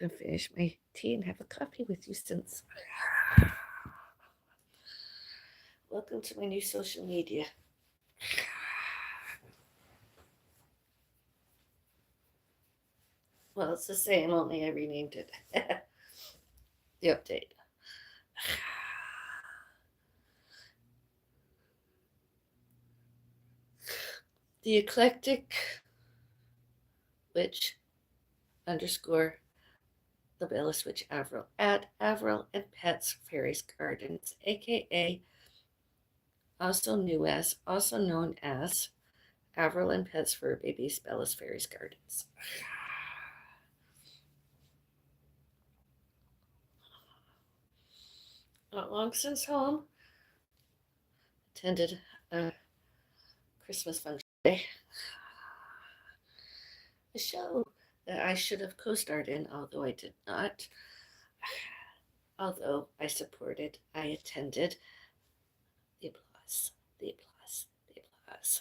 Gonna finish my tea and have a coffee with you since. Welcome to my new social media. Well, it's the same, only I renamed it. The update. The Eclectic Witch underscore the Bellis Witch Avril at Avril and Pets Fairies Gardens, aka also known as Avril and Pets for Babies Bellis Fairies Gardens. Not long since home, attended a Christmas function day, a show that I should have co-starred in, although I did not. Although I supported, I attended. The applause, the applause, the applause.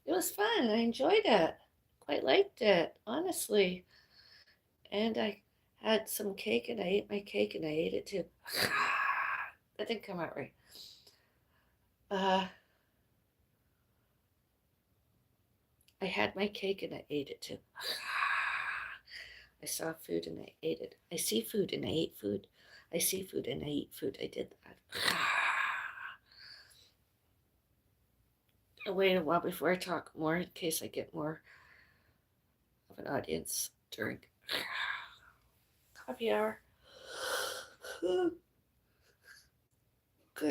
It was fun. I enjoyed it. Quite liked it, honestly. And I had some cake and I ate my cake and I ate it too. That didn't come out right. I had my cake and I ate it too. I saw food and I ate it. I see food and I ate food. I see food and I eat food. I did that. I'll wait a while before I talk more in case I get more of an audience during coffee hour. I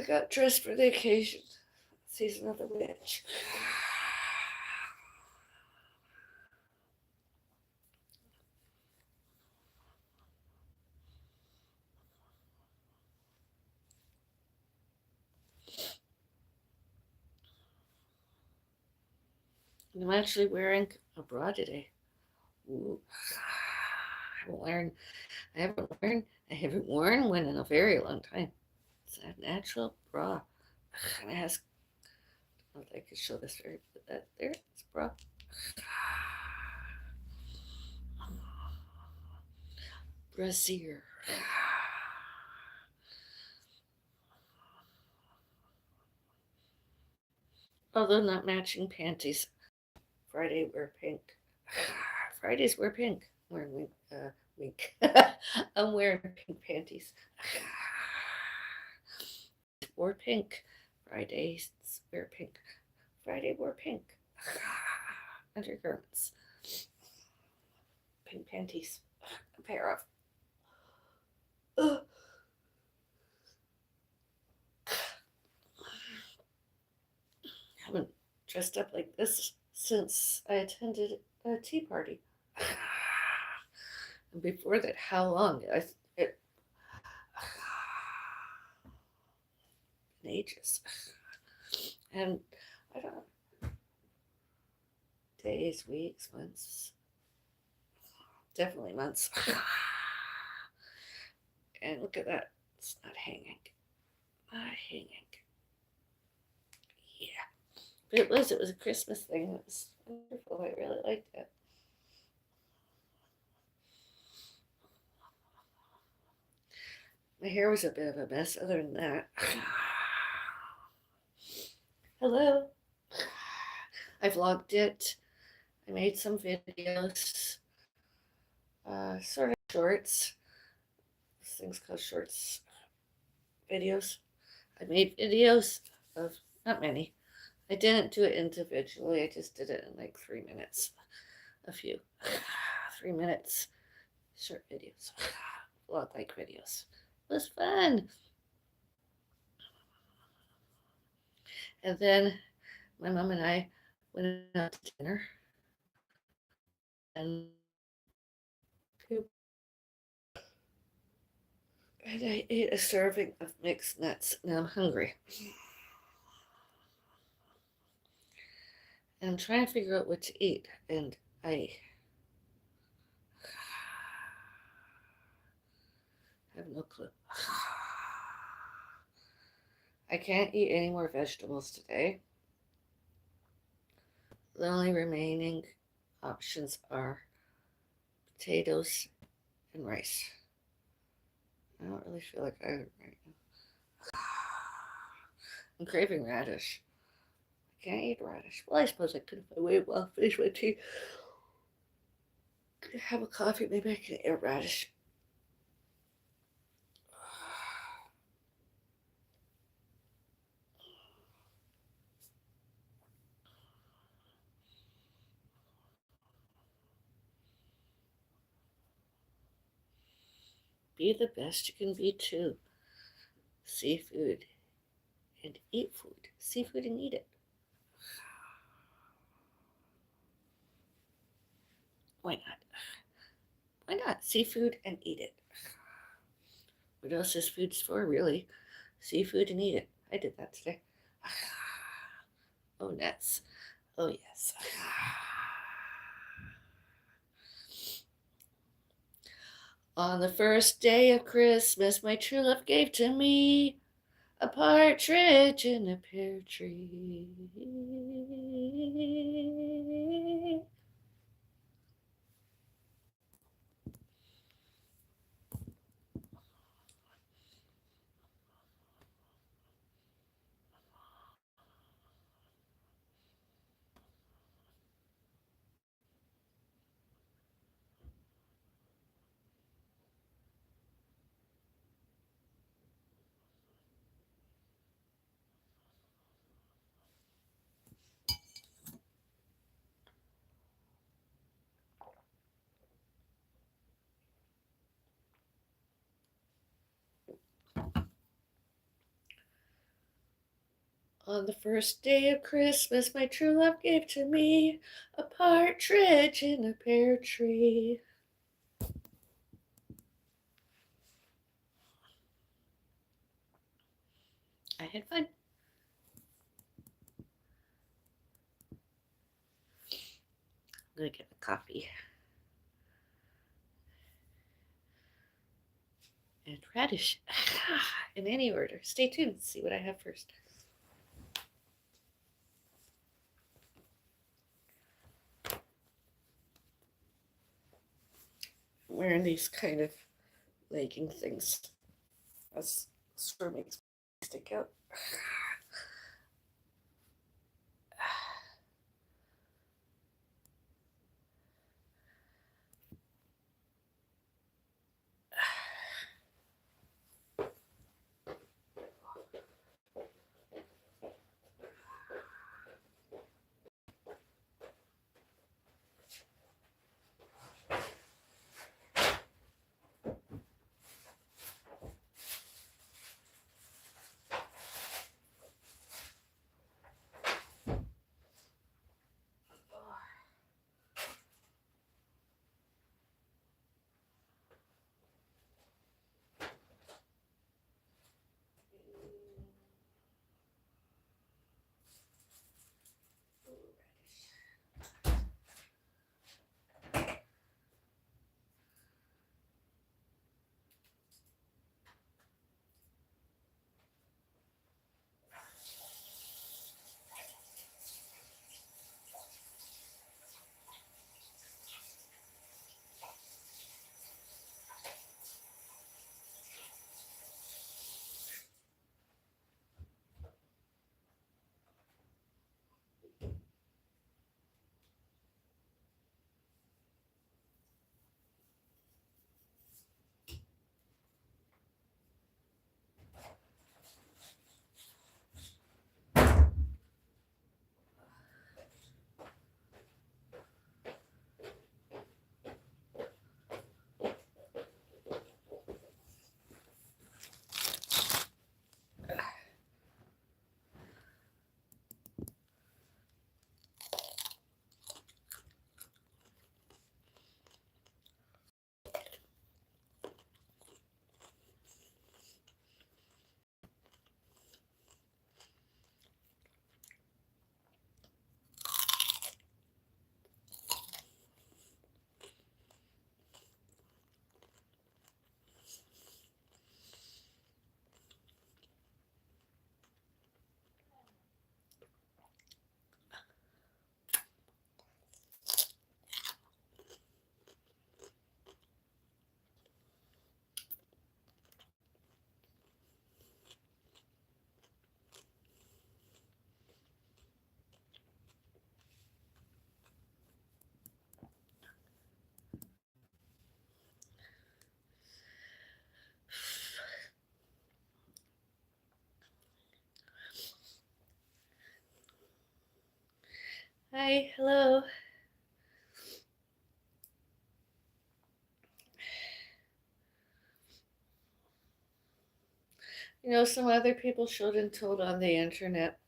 got dressed for the occasion. Season of the Witch. I'm actually wearing a bra today. Ooh. I haven't worn one in a very long time. It's a natural bra. And it has, I don't think I could show this very, but that there, it's a bra. Brassiere. Although not matching panties. Friday wear pink. Fridays wear pink. I'm wearing wink. I'm wearing pink panties. Wore pink. Fridays wear pink. Friday wore pink. Undergarments. Pink panties. A pair of. Haven't dressed up like this since I attended a tea party. And before that, how long? It been ages. And I don't know, days, weeks, months, definitely months. And look at that, it's not hanging. Not hanging. Yeah. But it was a Christmas thing. It was wonderful. I really liked it. My hair was a bit of a mess other than that. Hello. I vlogged it. I made some videos. Sort of shorts. This thing's called shorts videos. I made videos of, not many. I didn't do it individually. I just did it in like 3 minutes. A few. 3 minutes. Short videos. Vlog like videos. It was fun. And then my mom and I went out to dinner. And I ate a serving of mixed nuts. Now I'm hungry. And I'm trying to figure out what to eat. And I have no clue. I can't eat any more vegetables today. The only remaining options are potatoes and rice. I don't really feel like I right now. I'm craving radish. I can't eat radish. Well, I suppose I could if I wait while I finish my tea. Have a coffee. Maybe I can eat a radish. Be the best you can be too. Seafood and eat food. Seafood and eat it. Why not? Why not? Seafood and eat it. What else is food for, really? Seafood and eat it. I did that today. Oh, nuts. Oh, yes. On the first day of Christmas, my true love gave to me a partridge in a pear tree. On the first day of Christmas, my true love gave to me a partridge in a pear tree. I had fun. I'm going to get a coffee. And radish in any order. Stay tuned. See what I have first. I'm wearing these kind of legging things. That's sure makes me stick out. Hi, hello. Some other people showed and told on the internet,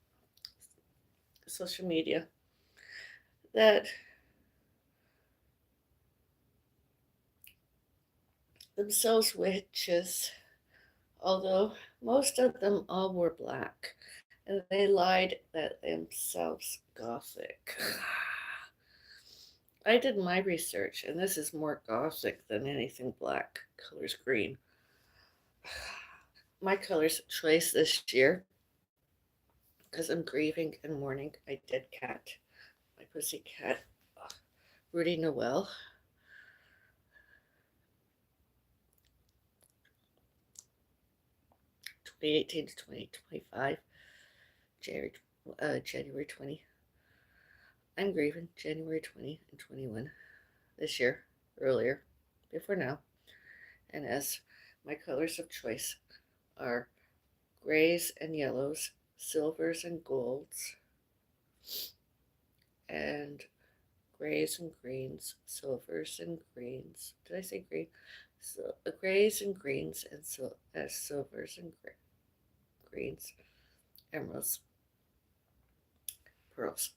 social media, that themselves witches, although most of them all were black, and they lied that themselves gothic. I did my research, and this is more gothic than anything black. Color's green. My color's choice this year, because I'm grieving and mourning my dead cat, my pussy cat, Rudy Noel. 2018 to 2025, January 20. I'm grieving January 20 and 21 this year, earlier, before now. And as my colors of choice are grays and yellows, silvers and golds, and grays and greens, silvers and greens. Did I say green? So, grays and greens, and silvers and greens, emeralds, pearls.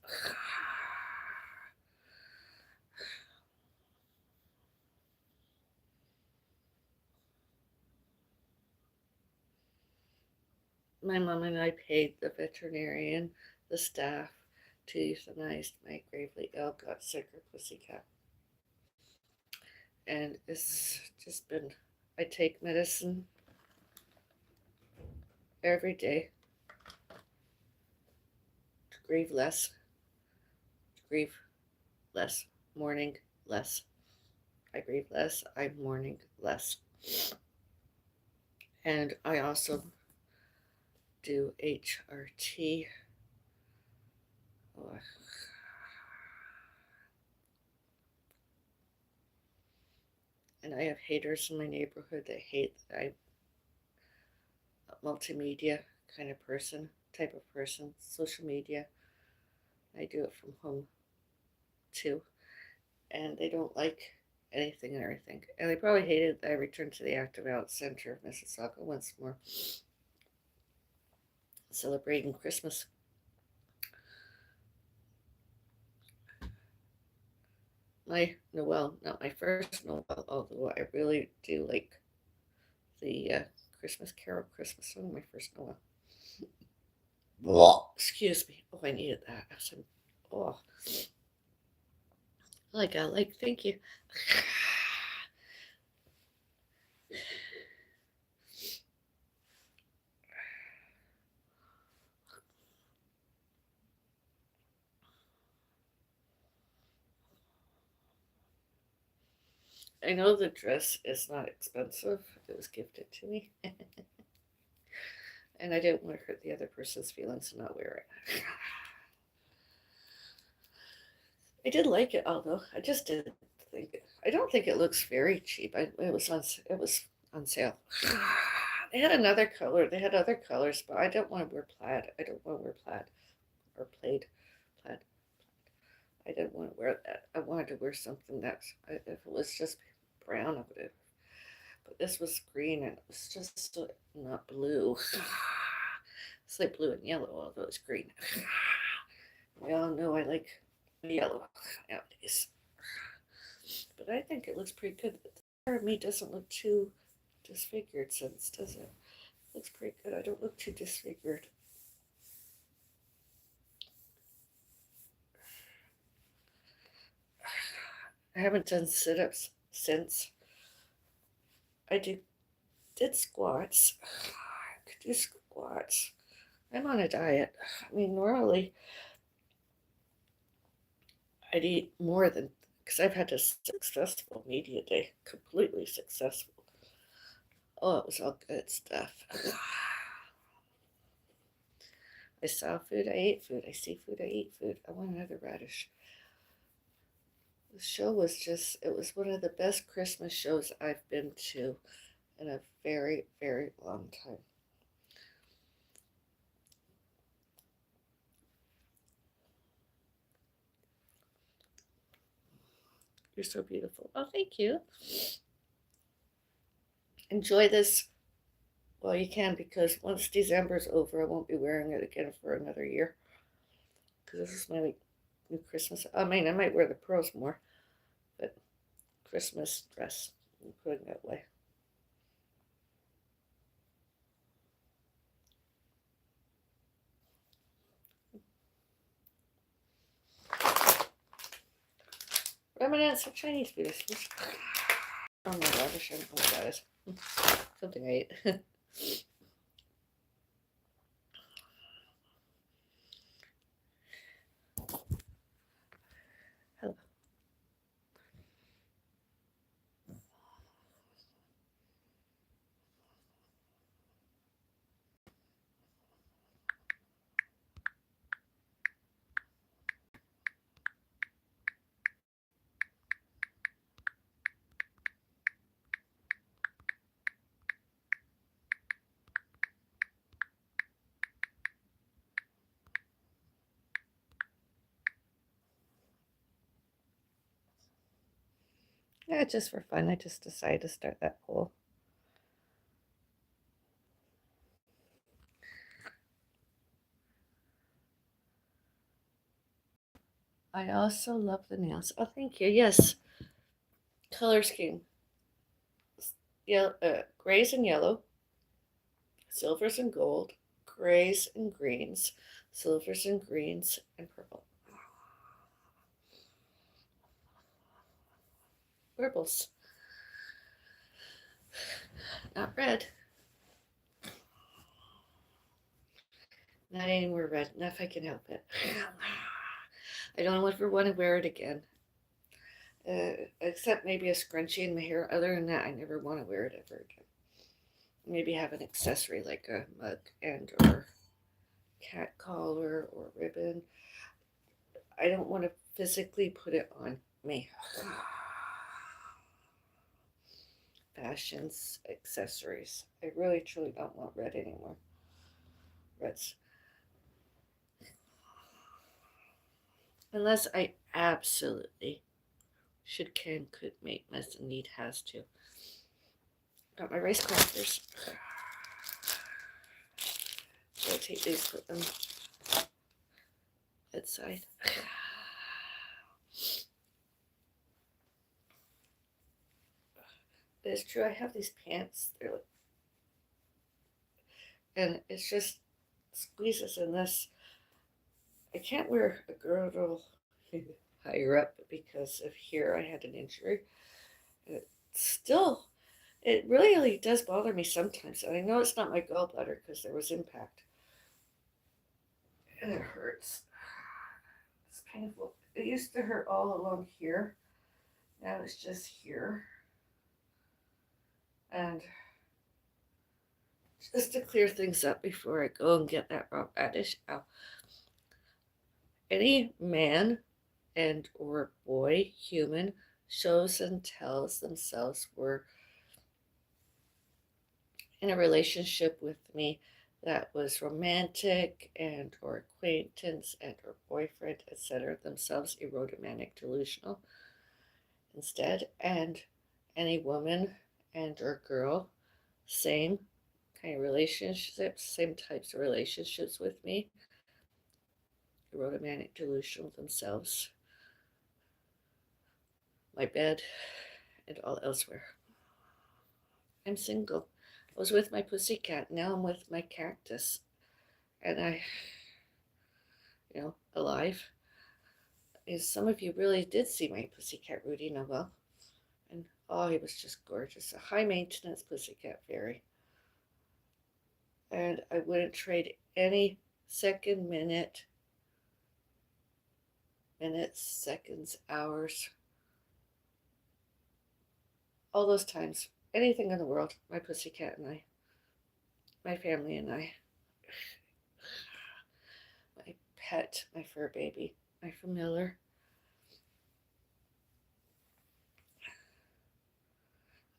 My mom and I paid the veterinarian, the staff, to euthanize my gravely ill, got sicker pussycat. And it's just been, I take medicine every day to grieve less, to grieve less, mourning less. I grieve less, I'm mourning less. And I also do HRT. Oh, and I have haters in my neighborhood that hate that I'm a multimedia kind of person, type of person, social media. I do it from home too. And they don't like anything and everything. And they probably hated that I returned to the Active Out Center of Mississauga once more, celebrating Christmas. My Noel, not my first Noel, although I really do like the Christmas Carol Christmas song, my first Noel. Oh, excuse me. Oh, I needed that. Oh, thank you. I know the dress is not expensive. It was gifted to me. And I didn't want to hurt the other person's feelings and not wear it. I did like it, although I just didn't think. I don't think it looks very cheap. It was on sale. They had another color. They had other colors, but I don't want to wear plaid. I don't want to wear plaid or plaid. I didn't want to wear that. I wanted to wear something if it was just brown, I would have. But this was green and it was just not blue. It's like blue and yellow, although it's green. We all know I like yellow nowadays. But I think it looks pretty good. The part of me doesn't look too disfigured since, does it? Looks pretty good. I don't look too disfigured. I haven't done sit ups since. I did squats. I could do squats. I'm on a diet. I mean, normally I'd eat more than, because I've had a successful media day, completely successful. Oh, it was all good stuff. I saw food, I ate food. I see food, I eat food. I want another radish. The show was it was one of the best Christmas shows I've been to in a very, very long time. You're so beautiful. Oh, thank you. Enjoy this while you can, because once December's over, I won't be wearing it again for another year. Because this is my new Christmas. I mean, I might wear the pearls more, but Christmas dress, I'm putting it that way. Remnants of Chinese business. Oh my god, I should know what that is. Something I ate. Hello. Yeah, just for fun, I just decided to start that poll. I also love the nails. Oh, thank you. Yes, color scheme. Yeah, grays and yellow, silvers and gold, grays and greens, silvers and greens, and purple. Purples, not red. Not anymore red. Not if I can help it. I don't ever want to wear it again. Except maybe a scrunchie in my hair. Other than that, I never want to wear it ever again. Maybe have an accessory like a mug and or cat collar or ribbon. I don't want to physically put it on me. Fashions, accessories. I really truly don't want red anymore. Red's unless I absolutely should, can, could, make, must, and need, has to. Got my rice crackers. So I take these, put them outside. But it's true, I have these pants. They're like, and it's just squeezes in this. I can't wear a girdle higher up because of here I had an injury. It still, it really does bother me sometimes. And I know it's not my gallbladder because there was impact. And it hurts. It's painful. It used to hurt all along here. Now it's just here. And just to clear things up before I go and get that raw radish out. Any man and or boy, human, shows and tells themselves we're in a relationship with me that was romantic and or acquaintance and or boyfriend, etc., themselves erotomanic delusional instead. And any woman and or girl, same kind of relationships, same types of relationships with me, erotomanic delusional themselves, my bed and all elsewhere. I'm single. I was with my pussycat, now I'm with my cactus, and alive. As some of you really did see my pussycat Rudy Noel, and oh, he was just gorgeous. A high maintenance pussycat fairy. And I wouldn't trade any second, minutes, seconds, hours, all those times, anything in the world, my pussycat and I, my family and I, my pet, my fur baby, my familiar.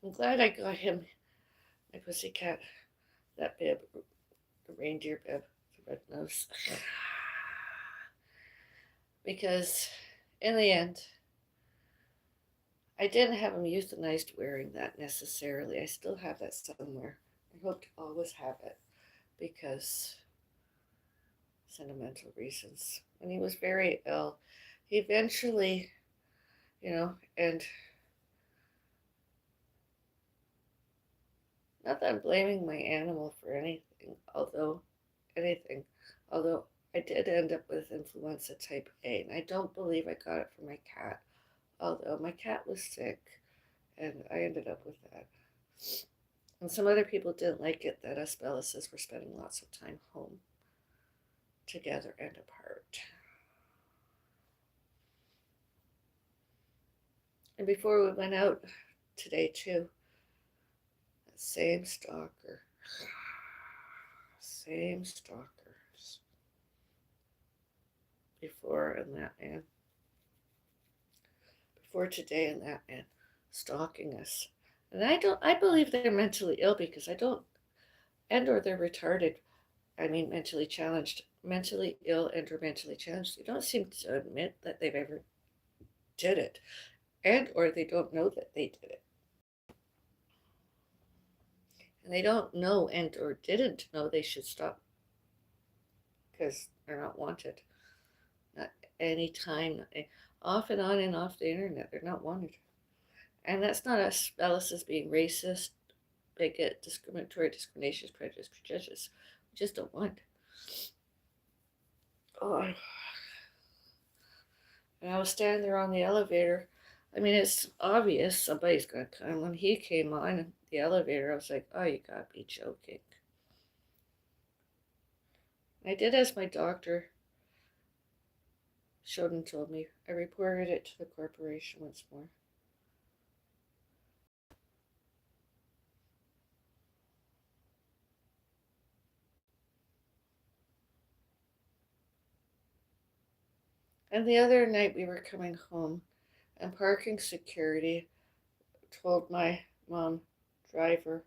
I'm glad I got him, my pussycat, that bib, the reindeer bib, the red nose. Because in the end, I didn't have him euthanized wearing that necessarily. I still have that somewhere. I hope to always have it because sentimental reasons. When he was very ill, he eventually, and not that I'm blaming my animal for anything, although I did end up with influenza type A, and I don't believe I got it from my cat, although my cat was sick, and I ended up with that. And some other people didn't like it that us Bellises were spending lots of time home together and apart. And before we went out today, too, that same stalker, same stalkers before and that man, before today and that man stalking us. And I believe they're mentally ill because I don't, and or they're retarded. I mean, mentally challenged, mentally ill and or mentally challenged. They don't seem to admit that they've ever did it, and or they don't know that they did it. And they don't know and or didn't know they should stop because they're not wanted. Not anytime, off and on and off the internet, they're not wanted. And that's not us Bellis as being racist, bigot, discriminatory, discrimination, prejudice, prejudicious. We just don't want. Oh, and I was standing there on the elevator. I mean, it's obvious somebody's gonna come. When he came on the elevator, I was like, "Oh, you gotta be joking." I did as my doctor showed and told me. I reported it to the corporation once more. And the other night we were coming home, and parking security told my mom driver,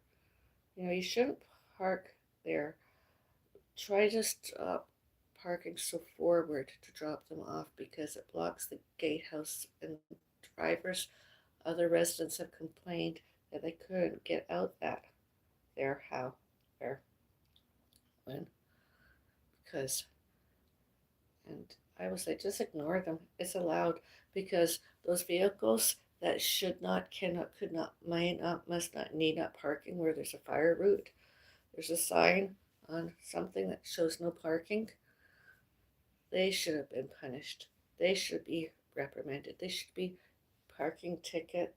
you shouldn't park there. Try to stop parking so forward to drop them off because it blocks the gatehouse, and drivers, other residents have complained that they couldn't get out that there, how, where, when, because. And I was like, just ignore them. It's allowed because those vehicles that should not, cannot, could not, might not, must not, need not parking where there's a fire route. There's a sign on something that shows no parking. They should have been punished. They should be reprimanded. They should be parking ticketed.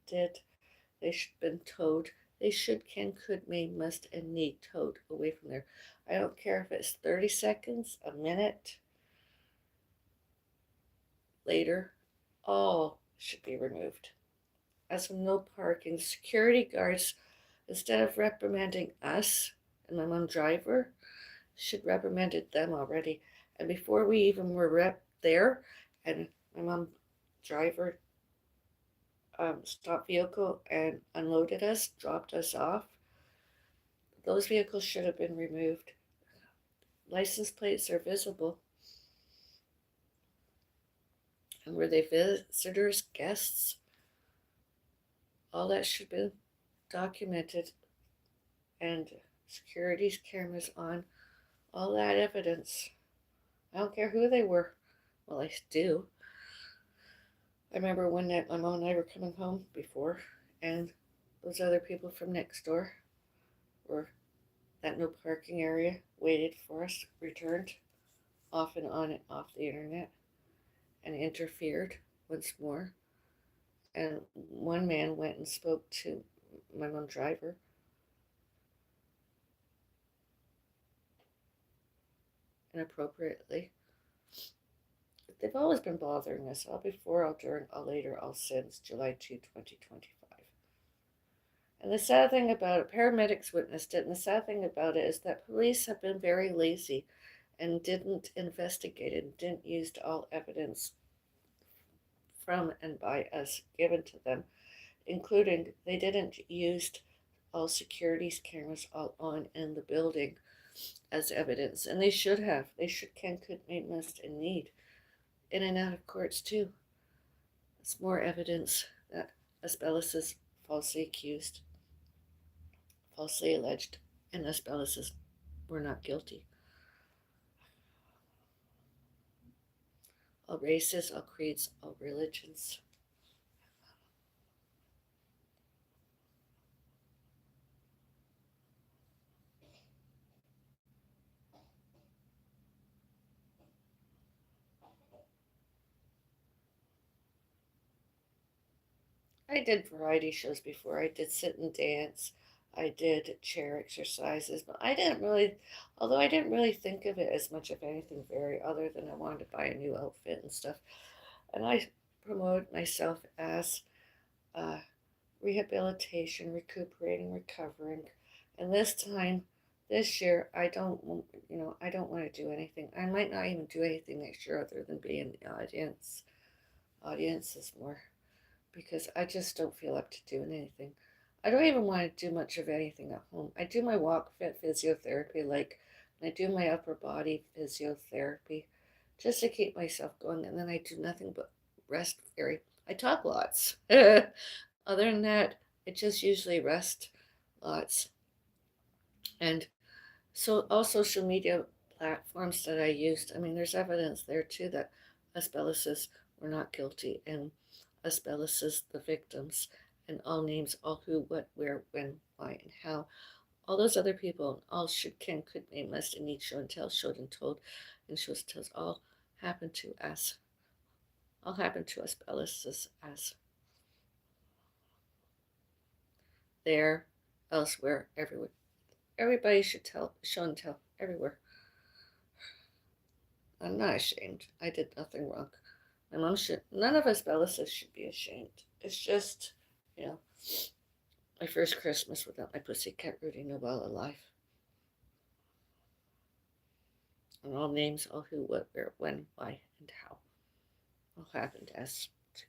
They should have been towed. They should, can, could, may, must, and need towed away from there. I don't care if it's 30 seconds, a minute, later, all should be removed. As with no parking, security guards, instead of reprimanding us and my mom driver, should reprimanded them already. And before we even were there, and my mom driver stopped vehicle and unloaded us, dropped us off, those vehicles should have been removed. License plates are visible. And were they visitors, guests? All that should have been documented, and security's cameras on, all that evidence. I don't care who they were. Well, I do. I remember one night my mom and I were coming home before, and those other people from next door were that no parking area, waited for us, returned, off and on and off the internet, and interfered once more. And one man went and spoke to my mom driver. Inappropriately. They've always been bothering us, all before, all during, all later, all since July 2, 2025. And the sad thing about it, paramedics witnessed it, and the sad thing about it is that police have been very lazy and didn't investigate it, and didn't use all evidence from and by us given to them, including they didn't use all security's cameras all on in the building as evidence, and they should have. They should, can, could, may, must, and need in and out of courts too. It's more evidence that Bellis is falsely accused, falsely alleged, and Bellis is were not guilty. All races, all creeds, all religions. I did variety shows before. I did sit and dance. I did chair exercises, but I didn't really, although I didn't really think of it as much of anything very other than I wanted to buy a new outfit and stuff. And I promoted myself as uh, rehabilitation, recuperating, recovering. And this time, this year, I don't want to do anything. I might not even do anything next year other than be in the audience. Audience is more because I just don't feel up to doing anything. I don't even want to do much of anything at home. I do my walk fit physiotherapy, like I do my upper body physiotherapy just to keep myself going, and then I do nothing but rest very. I talk lots. Other than that, I just usually rest lots. And so all social media platforms that I used, I mean, there's evidence there too that Asbellises were not guilty and Asbellises the victims and all names, all who, what, where, when, why, and how. All those other people, all should, can, could, may, must, and need, show and tell, showed and told, and shows and tells, all happened to us. All happened to Asbellises as there, elsewhere, everywhere. Everybody should tell, show and tell, everywhere. I'm not ashamed. I did nothing wrong. My mom should, none of us Bellises should be ashamed. It's just, you know, my first Christmas without my pussycat Rudy Noel alive. And all names, all who, what, where, when, why, and how. All happened as to.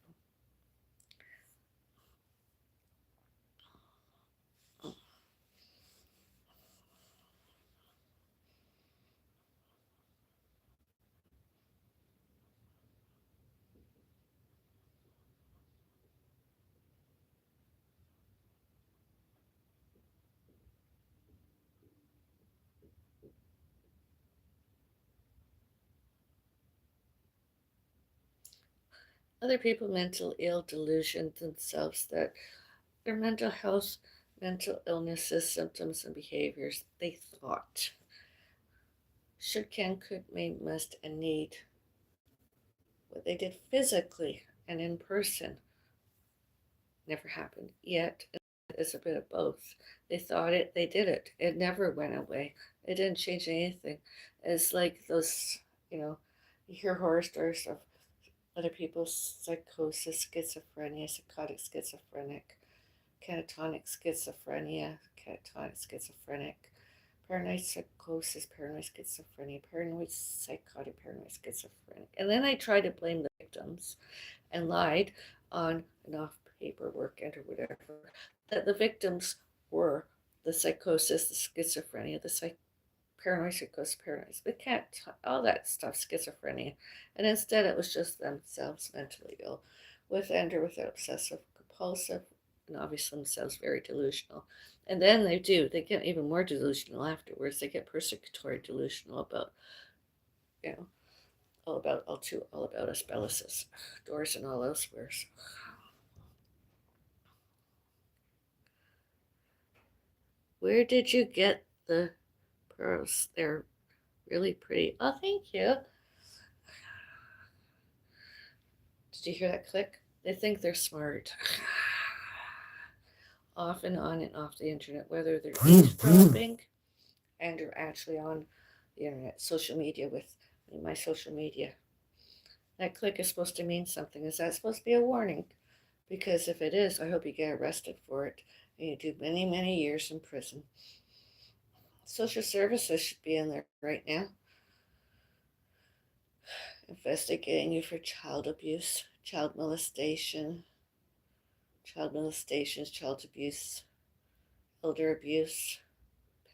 Other people mental ill delusion themselves that their mental health, mental illnesses, symptoms, and behaviors they thought should, can, could, may, must, and need. What they did physically and in person never happened. Yet it's a bit of both. They thought it, they did it. It never went away. It didn't change anything. It's like those, you know, you hear horror stories of other people's psychosis, schizophrenia, psychotic schizophrenic, catatonic schizophrenia, catatonic schizophrenic, paranoid psychosis, paranoid schizophrenia, paranoid psychotic, paranoid schizophrenic. And then I try to blame the victims and lied on and off paperwork and or whatever that the victims were the psychosis, the schizophrenia, the paranoid psychosis, paranoid. They can't all that stuff, schizophrenia, and instead it was just themselves mentally ill, with and or without obsessive compulsive, and obviously themselves very delusional. And then they get even more delusional afterwards. They get persecutory delusional about, you know, all about us Bellises, doors and all elsewheres. Where did you get the pearls? They're really pretty. Oh, thank you. Did you hear that click? They think they're smart. Off and on and off the internet, whether they're eavesdropping and are actually on the internet, social media with my social media. That click is supposed to mean something. Is that supposed to be a warning? Because if it is, I hope you get arrested for it and you do many, many years in prison. Social services should be in there right now, investigating you for child abuse, child molestations, child abuse, elder abuse,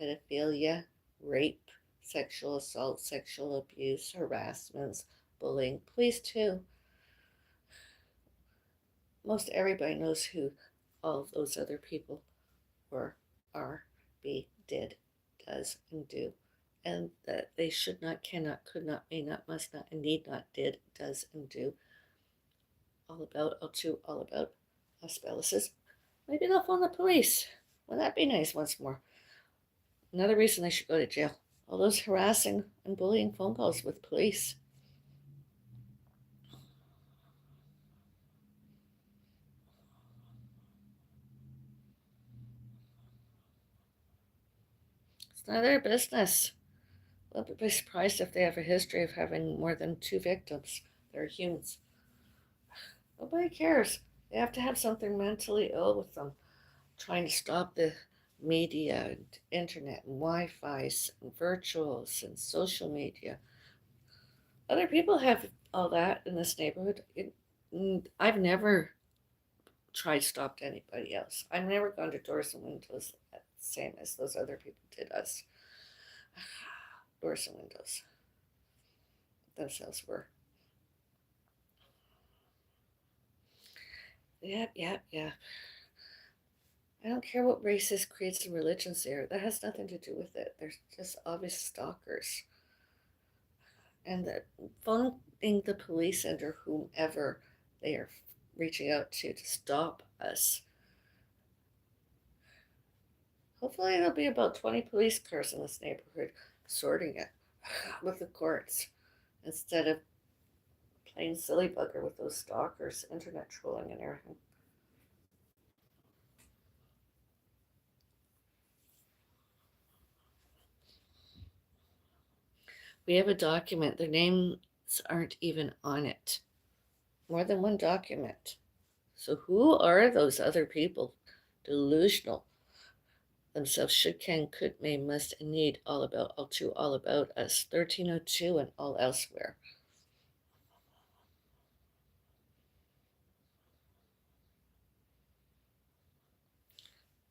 pedophilia, rape, sexual assault, sexual abuse, harassments, bullying. Please, too. most everybody knows who all of those other people were, are, be, did, does, and do. And that they should not, cannot, could not, may not, must not, and need not, did, does, and do. All about, all about us Bellises. Maybe they'll phone the police. Wouldn't that be nice once more? Another reason they should go to jail. All those harassing and bullying phone calls with police. It's none of their business. I'll be surprised if they have a history of having more than 2 victims. They're humans. Nobody cares. They have to have something mentally ill with them. Trying to stop the media and internet and Wi-Fi's and virtuals and social media. Other people have all that in this neighborhood. I've never tried to stop anybody else. I've never gone to doors and windows the same as those other people did us. Doors and windows themselves were. Yep. I don't care what racist creeds and religions there. That has nothing to do with it. They're just obvious stalkers. And that phoning the police under whomever they are reaching out to stop us. Hopefully there'll be about 20 police cars in this neighborhood sorting it with the courts instead of playing silly bugger with those stalkers, internet trolling and everything. We have a document. Their names aren't even on it. More than one document. So who are those other people? Delusional themselves. Should, can, could, may, must, and need. All about, all about us. 1302 and all elsewhere.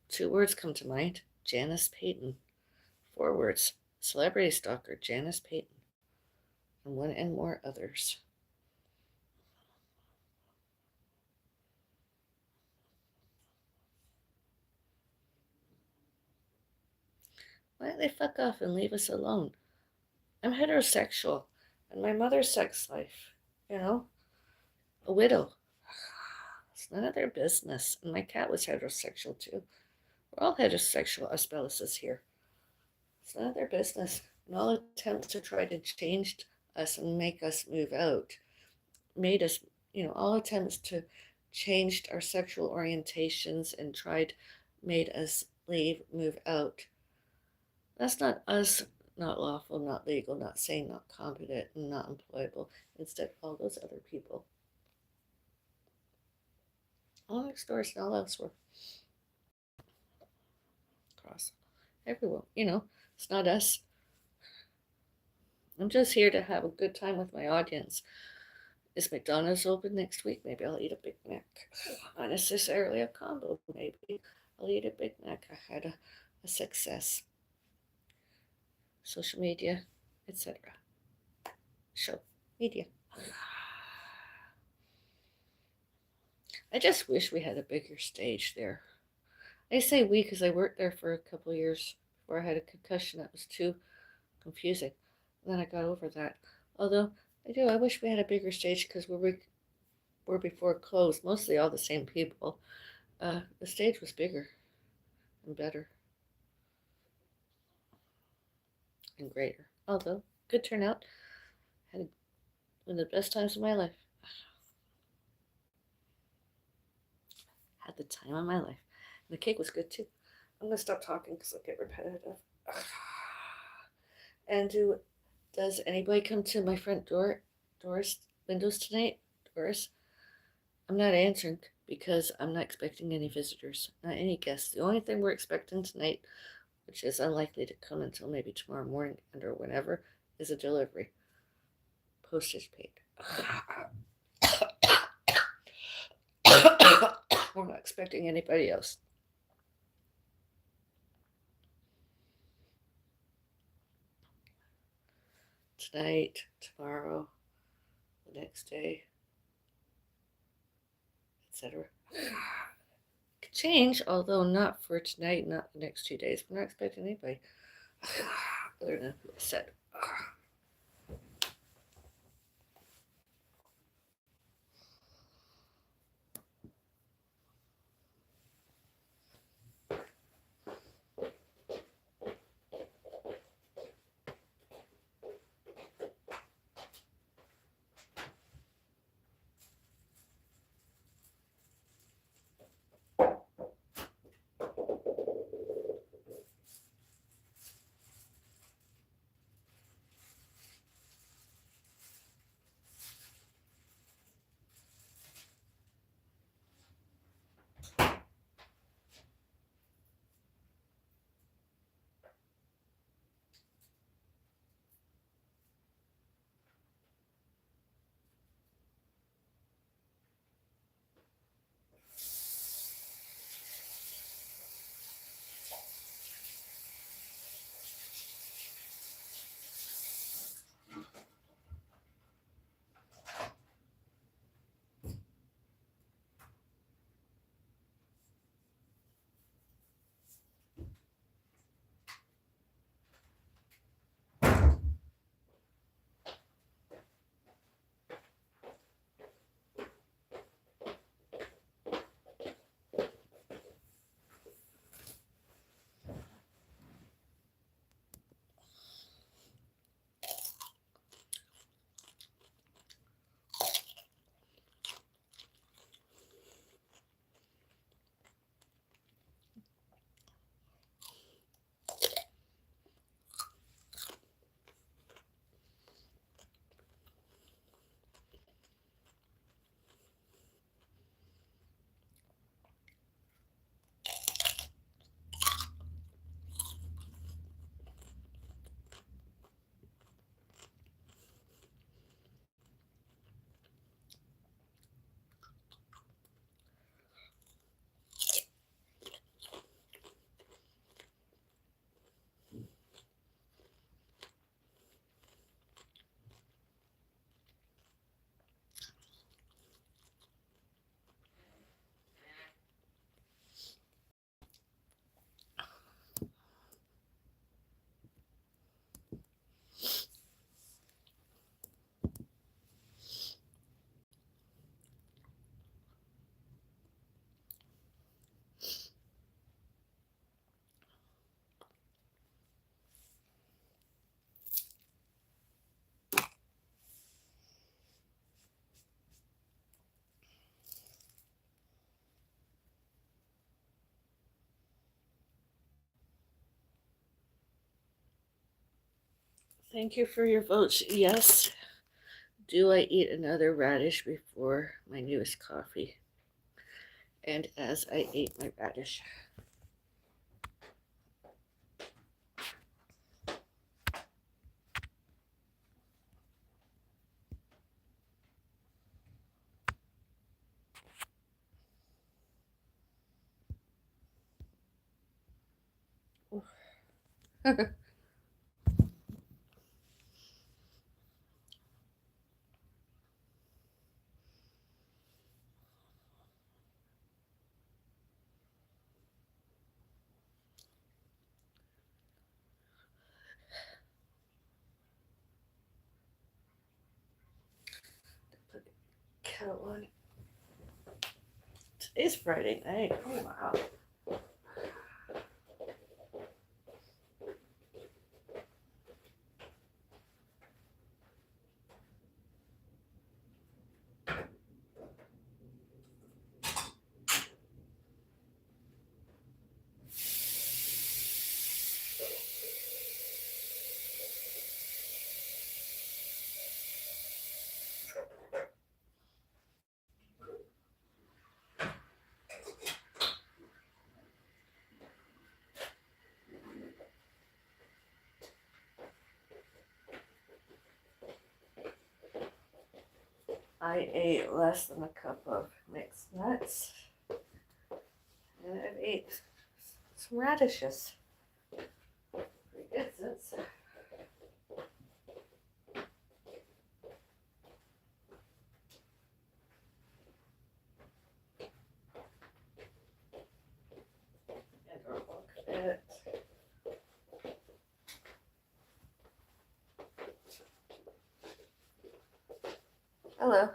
Two words come to mind. Janice Payton. 4 words. Celebrity stalker Janice Payton. And one and more others. Why don't they fuck off and leave us alone? I'm heterosexual, and my mother's sex life, a widow. It's none of their business. And my cat was heterosexual too. We're all heterosexual, us Bellises here. It's none of their business. And all attempts to try to change us and make us move out made us, all attempts to change our sexual orientations and made us leave, move out. That's not us, not lawful, not legal, not sane, not competent, and not employable. Instead, all those other people. All next doors and all elsewhere. Across everywhere. It's not us. I'm just here to have a good time with my audience. Is McDonald's open next week? Maybe I'll eat a Big Mac. Not necessarily a combo. Maybe I'll eat a Big Mac. I had a success. Social media, etc. Show media. I just wish we had a bigger stage there. I say we because I worked there for a couple of years before I had a concussion that was too confusing. And then I got over that. Although I wish we had a bigger stage because we're before it closed, mostly all the same people. The stage was bigger and better and greater. Although, good turnout. Had one of the best times of my life. Had the time of my life. And the cake was good too. I'm going to stop talking because I'll get repetitive. And does anybody come to my front windows tonight? Doors? I'm not answering because I'm not expecting any visitors, not any guests. The only thing we're expecting tonight, which is unlikely to come until maybe tomorrow morning or whenever, is a delivery. Postage paid. We're not expecting anybody else. Tonight, tomorrow, the next day, etc. Could change, although not for tonight, not the next 2 days. We're not expecting anybody other than who I said. Thank you for your votes. Yes. Do I eat another radish before my newest coffee? And as I ate my radish. Put the kettle on. Today's Friday night. Oh wow. I ate less than a cup of mixed nuts. And I've ate some radishes. Pretty good since. hello.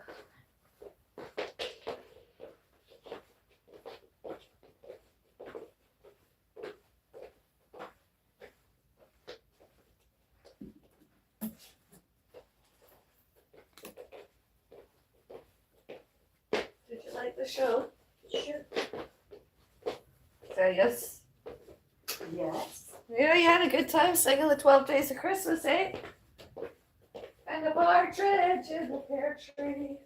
Did you like the show? Sure. Say yes. Yes. Yeah, you had a good time singing the 12 Days of Christmas, eh? And the partridge in the pear tree.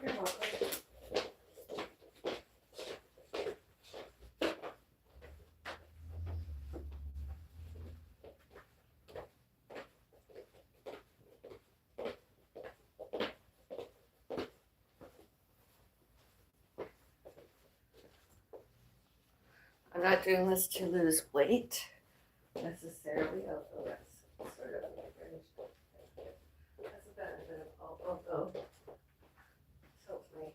You're welcome. I'm not doing this to lose weight necessarily, although that's sort of a fringe. That's a benefit of although it helps my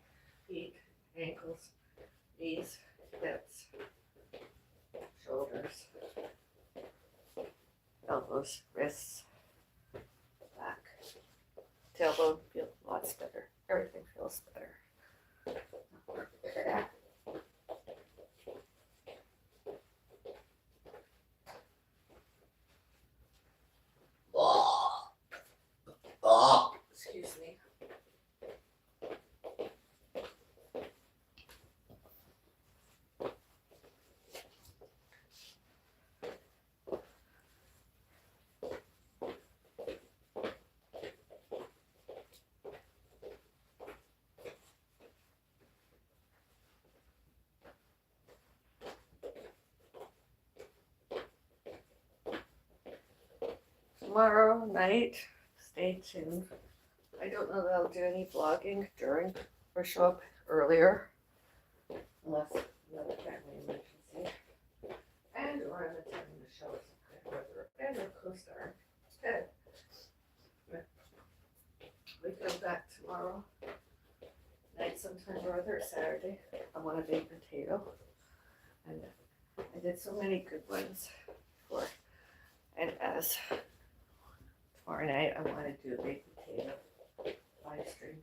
feet, ankles, knees, hips, shoulders, elbows, wrists, back, tailbone feels lots better. Everything feels better. Excuse me. Tomorrow night, stay tuned. I don't know that I'll do any vlogging during or show up earlier, unless another family emergency, and or I'm attending the show with some kind of weather and a co-star. Good. We come back tomorrow night sometime or other, Saturday. I want a baked potato, and I did so many good ones before. And as tomorrow night, I want to do a baked potato live stream.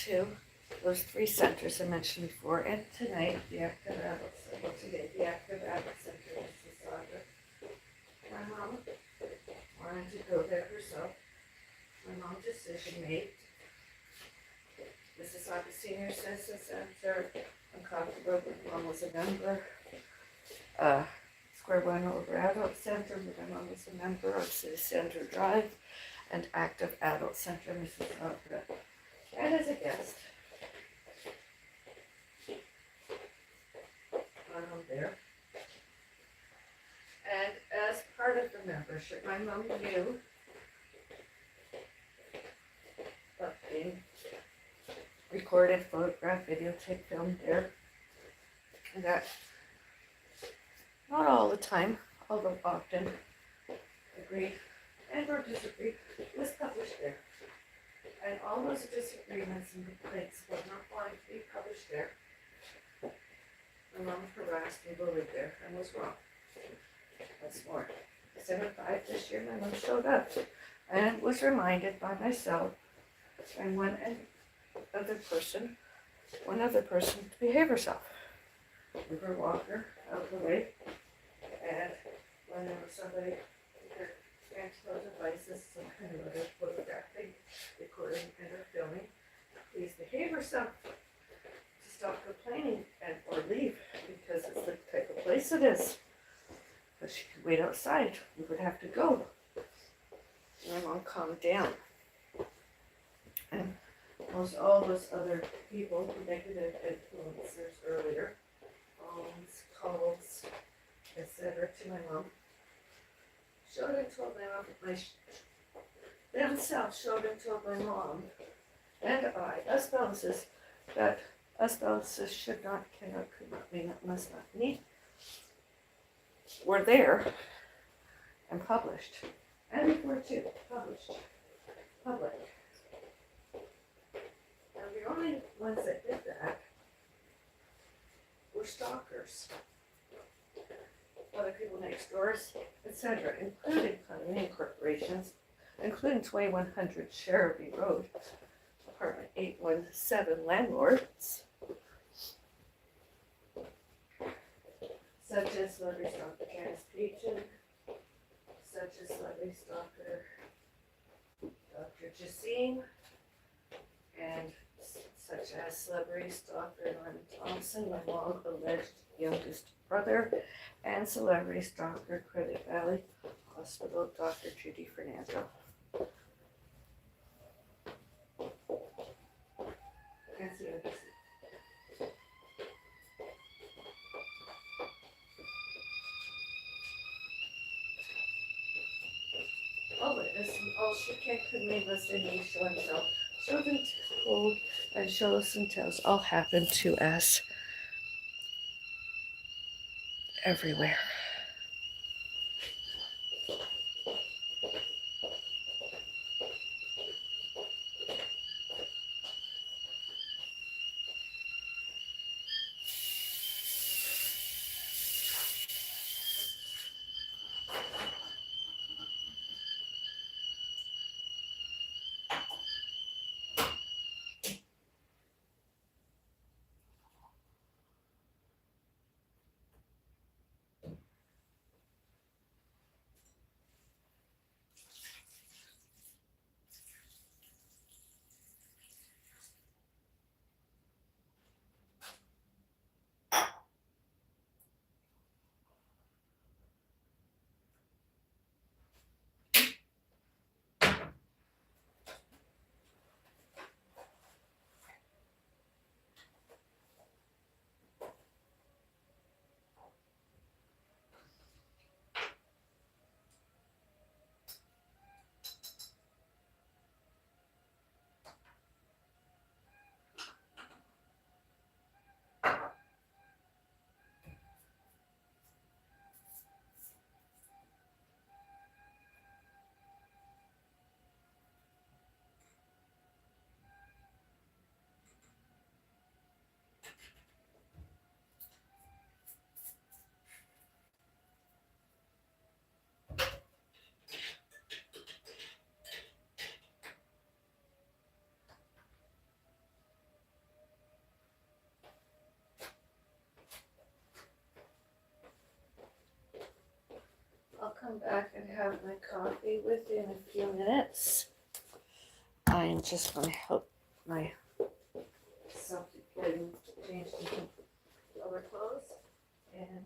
to those 3 centers I mentioned before, and tonight the Active Adult Center. Today the Active Adult Center in Mississauga. My mom wanted to go there herself. My mom decision made. Mississauga Senior Citizen Center on Coffee Road. My mom was a member. Square One Over Adult Center. My mom was a member of City Center Drive and Active Adult Center Mississauga. And as a guest, I'm there. And as part of the membership, my mom knew of being recorded, photographed, videotaped, filmed there. And that, not all the time, although often, agreed and or disagreed, was published there. And all those disagreements and complaints about not wanting to be published there, my mom harassed and bullied there and was wrong. That's more. December 5 this year, my mom showed up and was reminded by myself and one other person to behave herself. Move her walker out of the way, and when there was somebody with their transport devices, some kind of other photographing, recording, and or filming, please behave herself to stop complaining and or leave, because it's the type of place it is. But she could wait outside. We would have to go. My mom calmed down. And all those other people, negative influencers earlier, phones, calls, etc. to my mom, showed and told my mom, themselves showed and told my mom and I, us Bellises, that us Bellises should not, cannot, could not, may not, must not, need, were there and published. And we were too, published, public. And the only ones that did that were stalkers. Other people next doors, etc., including condominium corporations, including 2100 Cherokee Road, apartment 817 landlords, such as celebrity stalker Janice Peachin, such as celebrity stalker Dr. Jacine, and such as celebrity stalker Norman Thompson, my long alleged youngest brother, and celebrity stalker Credit Valley Hospital Dr. Judy Fernando. That's the other. All witness and all she can commit us in me show and tell. Showed and told and shows and tells all happen to us everywhere. have my coffee within a few minutes. I'm just going to help myself to get changed into other clothes. And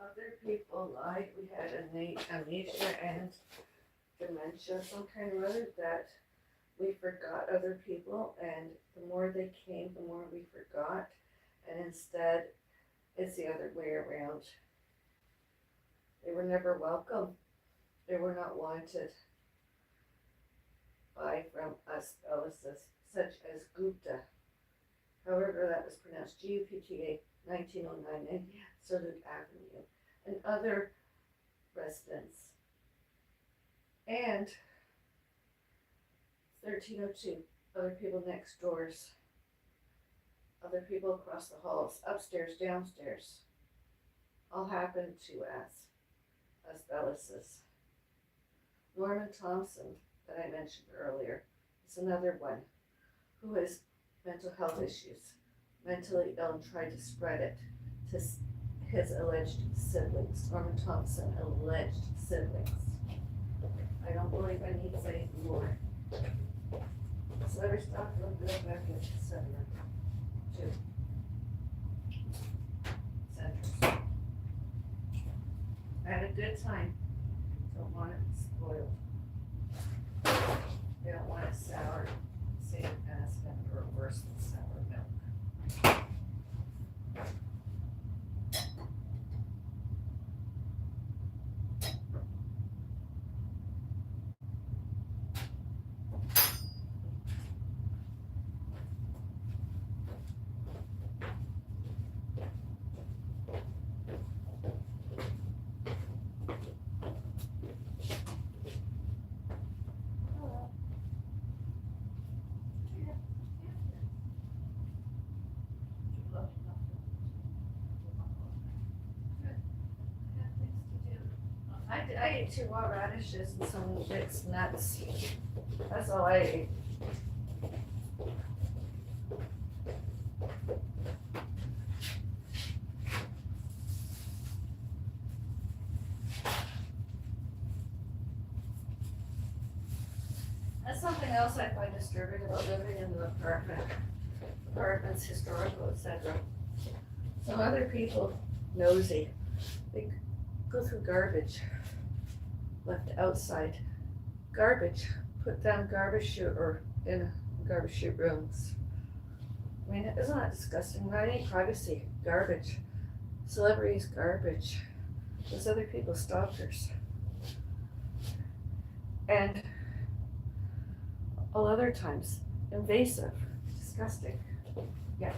other people lied. We had amnesia and dementia, some kind or other, that we forgot other people, and the more they came, the more we forgot. And instead, it's the other way around. They were never welcome. They were not wanted by from us Bellises, such as Gupta. However, that was pronounced Gupta, 1909, and Salute Avenue, and other residents. And 1302, other people next doors, other people across the halls, upstairs, downstairs, all happened to us Bellises. Norman Thompson, that I mentioned earlier, is another one who has mental health issues, mentally ill, and tried to spread it to his alleged siblings. Norman Thompson, alleged siblings. I don't believe I need to say more. Celebrity stock a little bit back at 7 centers. I had a good time. Don't want it spoiled. They don't want it sour, same as vinegar, or worse than sour milk. I ate 2 raw radishes and some mixed nuts. That's all I ate. That's something else I find disturbing about living in an apartment. Apartments, historical, etc. Some other people, nosy, they go through garbage left outside. Garbage, put down garbage chute or in garbage chute rooms. I mean, isn't that disgusting? Not any privacy. Garbage. Celebrities, garbage. Those other people, stalkers. And all other times, invasive, disgusting. Yuck.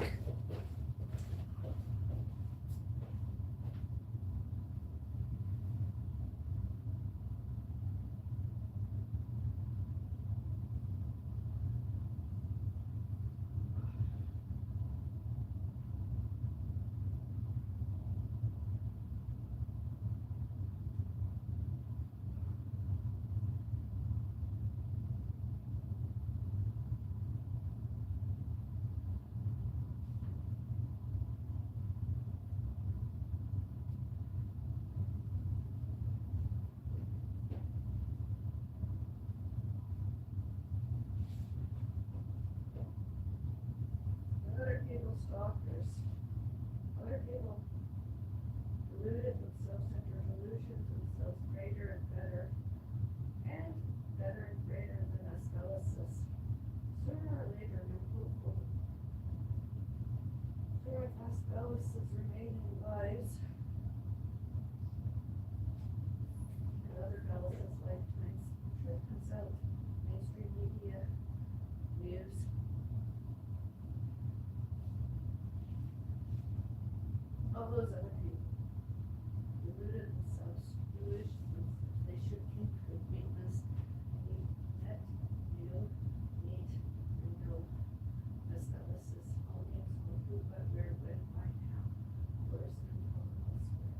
Other people, stalkers. Other people deluded themselves into delusions themselves greater and better and greater than us Bellises. Sooner or later, during us Bellises' remaining lives and other Bellises' lifetimes, truth comes out. Mainstream media, news. All those other people deluded themselves, foolish themselves. They should keep good maintenance, neat, net, new, neat, and no. As Bellises, all names will prove but we're with by now. Worse than all elsewhere.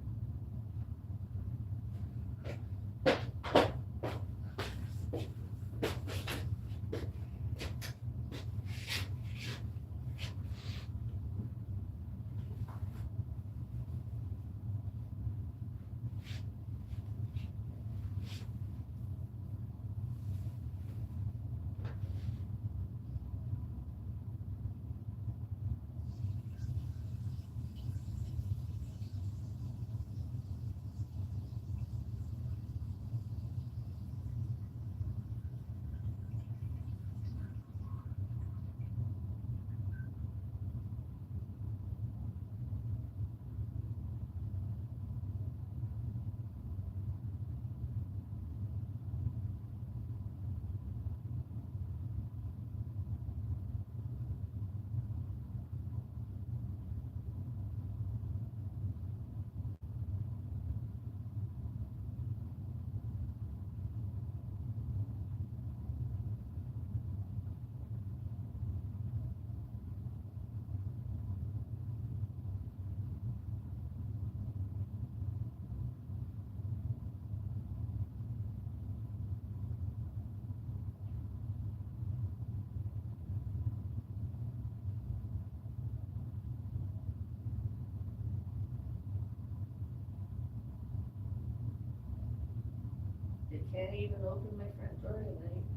can't even open my front door tonight.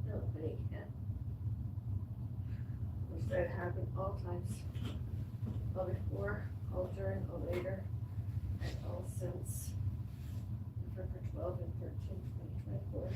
Nobody can. Which that happened all times. All before, all during, all later, and all since November 12 and 13, 2024.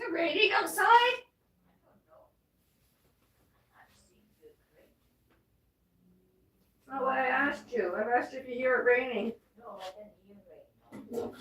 it raining outside? I don't know. I've seen good rain. That's not why I asked you. I've asked if you hear it raining. No, I didn't hear rain. No.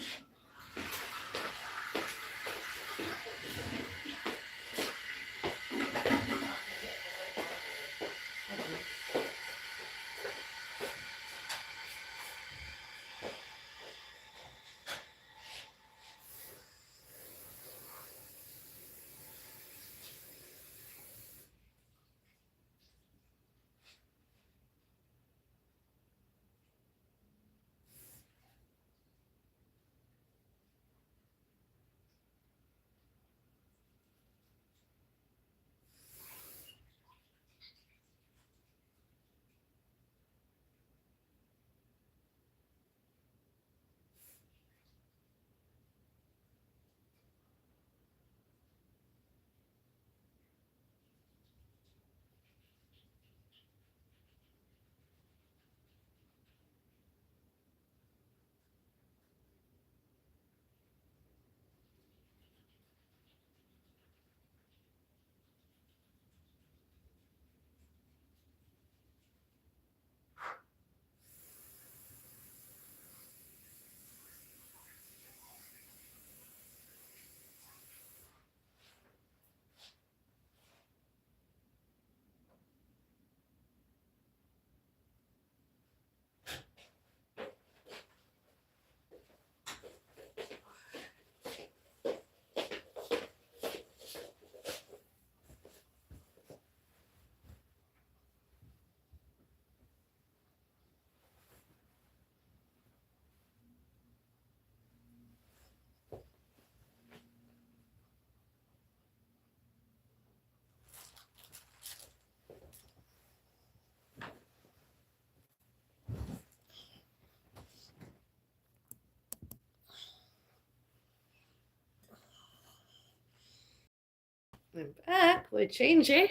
I'm back with changing.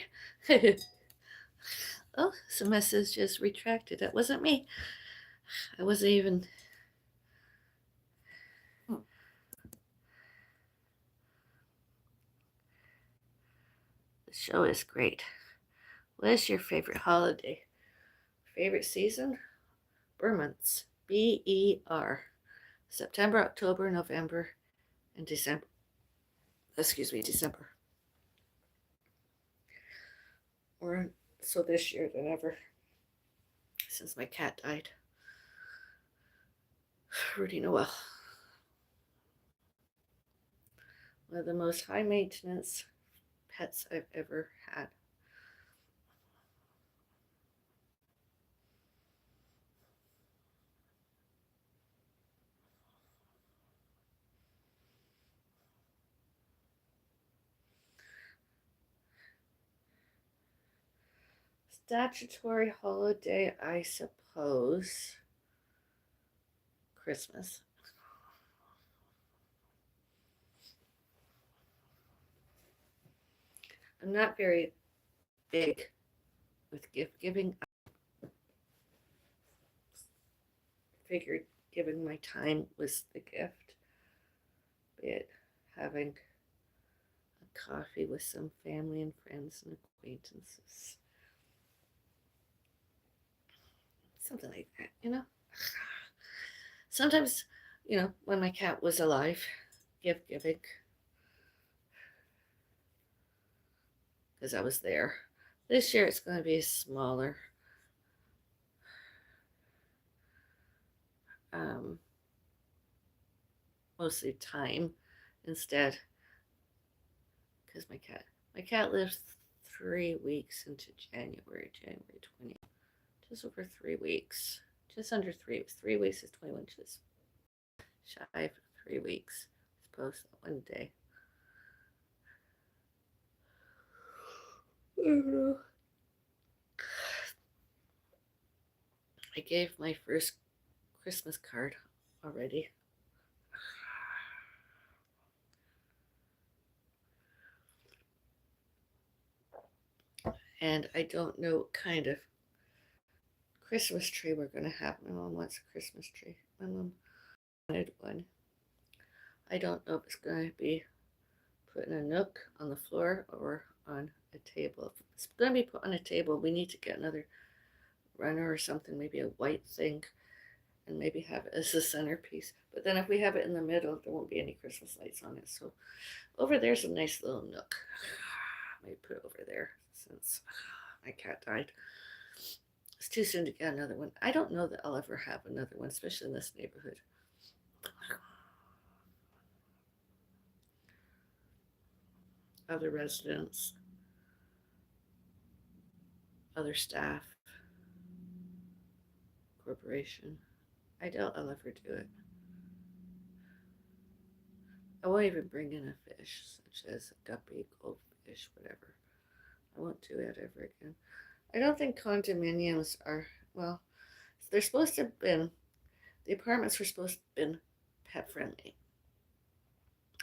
Oh, some message just retracted. That wasn't me. I wasn't even. The show is great. What is your favorite holiday? Favorite season? Ber months. BER. September, October, November, and December. Excuse me, December. Or so this year than ever. Since my cat died. Rudy Noel. One of the most high maintenance pets I've ever had. Statutory holiday, I suppose. Christmas. I'm not very big with gift giving. I figured giving my time was the gift, but having a coffee with some family and friends and acquaintances. Something like that, you know? Sometimes, when my cat was alive, gift giving, because I was there. This year it's going to be smaller. Um, Mostly time instead, because my cat lives 3 weeks into January 20, just over 3 weeks, just under 3 weeks. 3 weeks is 21, just shy of 3 weeks. I suppose that one day. I don't know. I gave my first Christmas card already. And I don't know what kind of Christmas tree we're going to have. My mom wants a Christmas tree. My mom wanted one. I don't know if it's going to be put in a nook on the floor or on a table. If it's going to be put on a table, we need to get another runner or something, maybe a white thing, and maybe have it as a centerpiece. But then if we have it in the middle, there won't be any Christmas lights on it. So over there's a nice little nook. Maybe put it over there since my cat died. It's too soon to get another one. I don't know that I'll ever have another one, especially in this neighborhood. Other residents, other staff, corporation. I doubt I'll ever do it. I won't even bring in a fish, such as a guppy, goldfish, whatever. I won't do it ever again. I don't think condominiums are, well, they're supposed to have been, the apartments were supposed to have been pet friendly,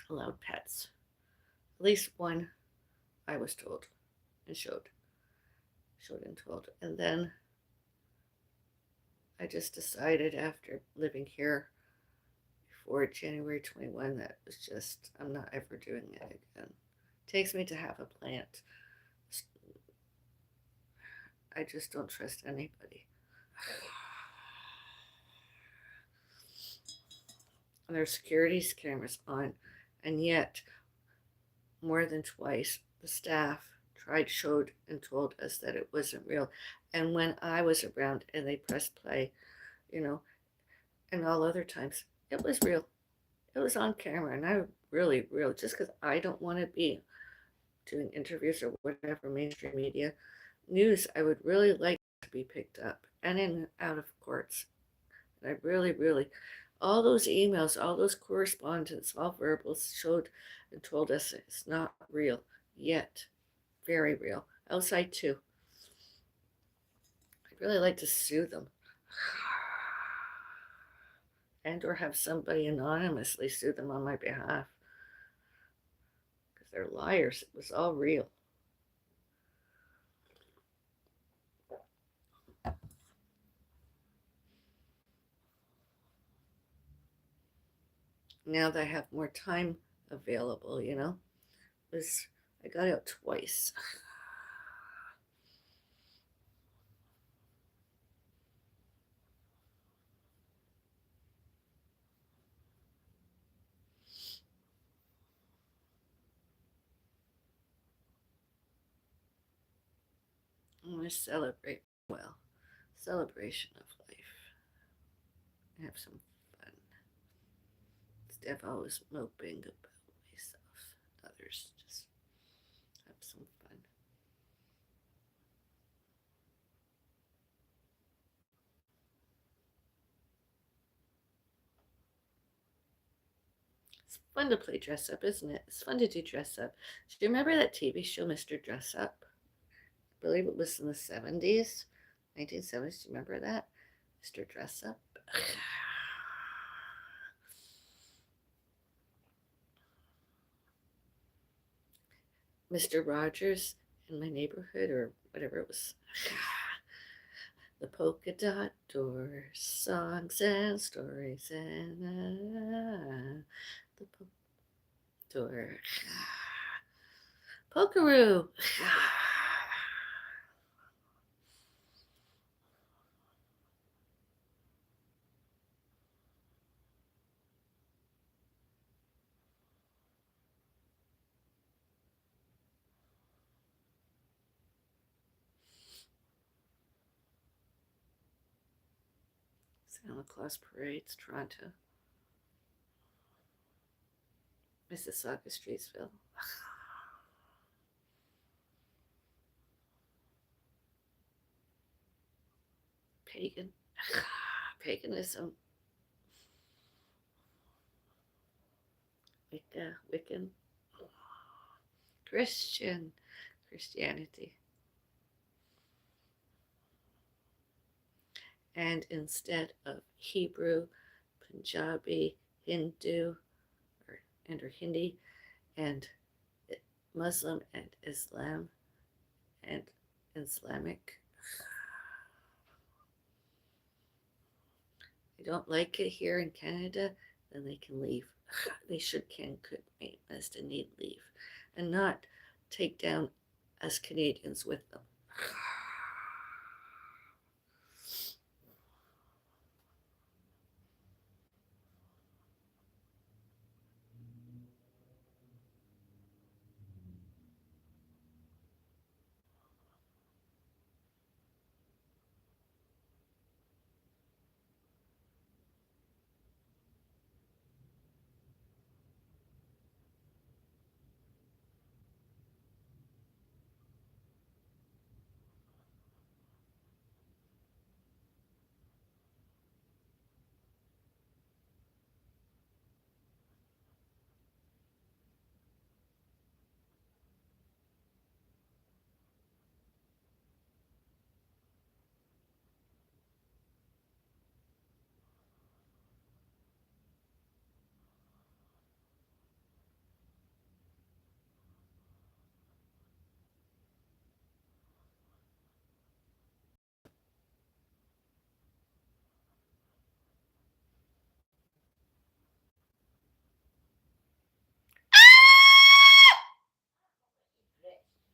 allowed pets. At least one, I was told and showed and told. And then I just decided after living here before January 21 that was just, I'm not ever doing it again. It takes me to have a plant. I just don't trust anybody. And there's security cameras on, and yet more than twice the staff showed and told us that it wasn't real. And when I was around and they pressed play, you know, and all other times, it was real. It was on camera, and I really, just because I don't want to be doing interviews or whatever mainstream media news, I would really like to be picked up and in and out of courts. And I really, all those emails, all those correspondence, all verbals showed and told us it's not real yet. Very real. Outside too. I'd really like to sue them. And or have somebody anonymously sue them on my behalf. Because they're liars. It was all real. Now that I have more time available, I got out twice. I want to celebrate well. Celebration of life. Have some fun. Instead of always moping about myself and others. Just have some fun. It's fun to play dress up, isn't it? It's fun to do dress up. Do you remember that TV show, Mr. Dress Up? I believe it was in the 70s, 1970s. Do you remember that? Mr. Dress Up. Mr. Rogers in my neighborhood, or whatever it was. The polka dot doors, songs and stories, and the door. Pokeroo. Santa Claus parades, Toronto. Mississauga, Streetsville. Pagan. Paganism. Wicca, Wiccan. Christianity. And instead of Hebrew, Punjabi, Hindu, or Hindi, and Muslim and Islam and Islamic. They don't like it here in Canada, then they can leave. They should can could maintenance and need leave and not take down us Canadians with them.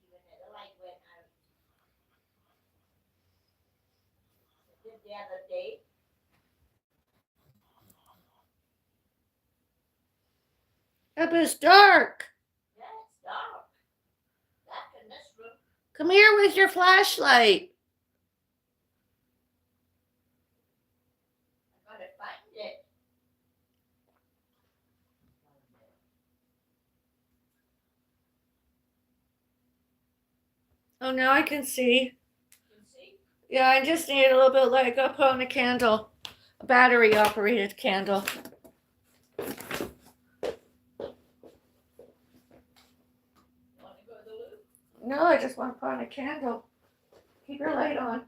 Even the light went out. I did the other day. It was dark. Yeah, it's dark. Dark in this room. Come here with your flashlight. I gotta find it. Oh, now I can see. You can see? Yeah, I just need a little bit like up on a candle, a battery operated candle. You want to go to the loo? No, I just want to put on a candle. Keep your light on.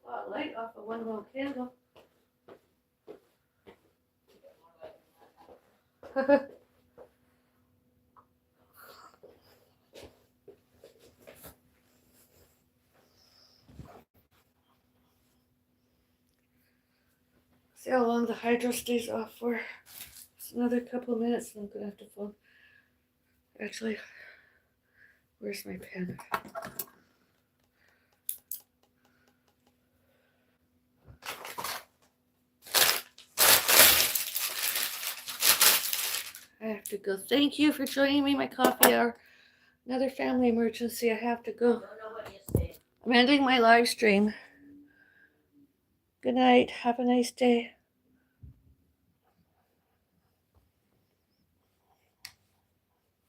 Well, light off of one little candle. See how long the hydro stays off for. It's another couple of minutes and I'm gonna have to phone. Actually, where's my pen? I have to go. Thank you for joining me, my coffee hour. Another family emergency. I have to I go. don't know what you're saying. I'm ending my live stream. Good night. Have a nice day.